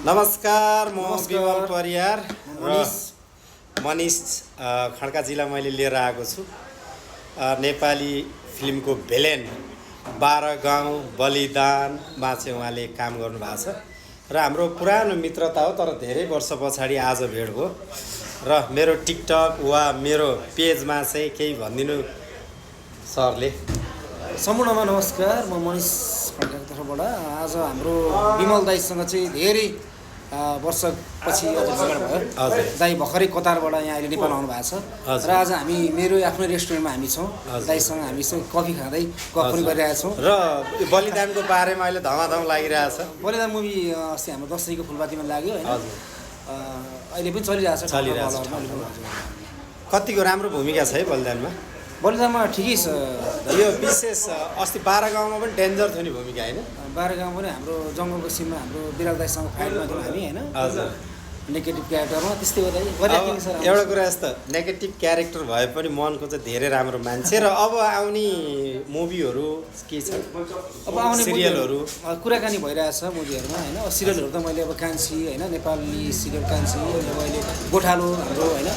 नमस्कार, म विमल परियार र मनिष खड्का जिल्ला मैले लिएर आएको छु। नेपाली फिल्मको भेलेन 12 गाउँ बलिदानमा चाहिँ उहाँले काम गर्नुभएको छ र हाम्रो पुरानो मित्रता हो, तर धेरै वर्ष पछाडि आज भेट भयो र मेरो टिकटक वा मेरो पेजमा चाहिँ केही भनिदिनु सरले। सम्पूर्णमा नमस्कार, म मनिष खड्काको तर्फबाट आज हाम्रो विमल दाईसँग चाहिँ धेरै वर्षपछि आज भेट भयो। दाई भर्खरै कतारबाट यहाँ अहिले नेपाल आउनु भएको छ र आज हामी मेरो आफ्नै रेस्टुरेन्टमा हामी छौँ। दाईसँग हामी कफी खाँदै गफ पनि गरिरहेका छौँ र बलिदानको बारेमा अहिले धमाधम लागिरहेछ। बलिदान मुभी अस्ति हाम्रो 10 तारिखको फुलपातीमा लाग्यो होइन, अहिले पनि चलिरहेछ। कतिको राम्रो भूमिका छ है बलिदानमा? बलिदानमा ठिकै छ। यो विशेष अस्ति 12 गाउँमा पनि डेन्जर थियो नि भूमिका होइन? 12 गाउँ पनि हाम्रो जङ्गलको सिममा हाम्रो बिराल दाईसँग फाइटमा थियौँ हामी होइन। हजुर, नेगेटिभ क्यारेक्टरमा त्यस्तै हो दाइ। एउटा कुरा यस्तो, नेगेटिभ क्यारेक्टर भए पनि मनको चाहिँ धेरै राम्रो मान्छे। र अब आउने मुभीहरू के छ? अब आउने सिरियलहरू कुराकानी भइरहेछ मुभीहरूमा होइन। सिरियलहरू त मैले अब कान्छी होइन, नेपाली सिरियल कान्छी, अनि अब अहिले गोठालो हाम्रो होइन,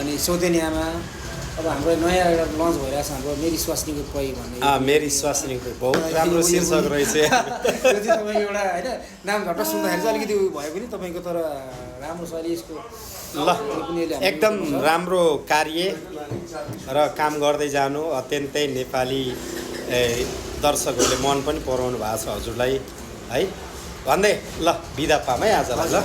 अनि सौतेनियामा अब हाम्रो नयाँ एउटा लन्च भइरहेछ हाम्रो मेरी स्वास्नीको कोही भन्ने। मेरी स्वास्नीको बहुत राम्रो शीर्षक रहेछ। त्यो चाहिँ तपाईँको एउटा होइन नाम झट्ट सुन्दाखेरि चाहिँ अलिकति भयो पनि तपाईँको, तर राम्रो छ अहिले यसको ल एकदम राम्रो कार्य र काम गर्दै जानु। अत्यन्तै नेपाली दर्शकहरूले मन पनि पराउनु भएको छ हजुरलाई है भन्दै ल बिदा पाऊँ है आजलाई। ल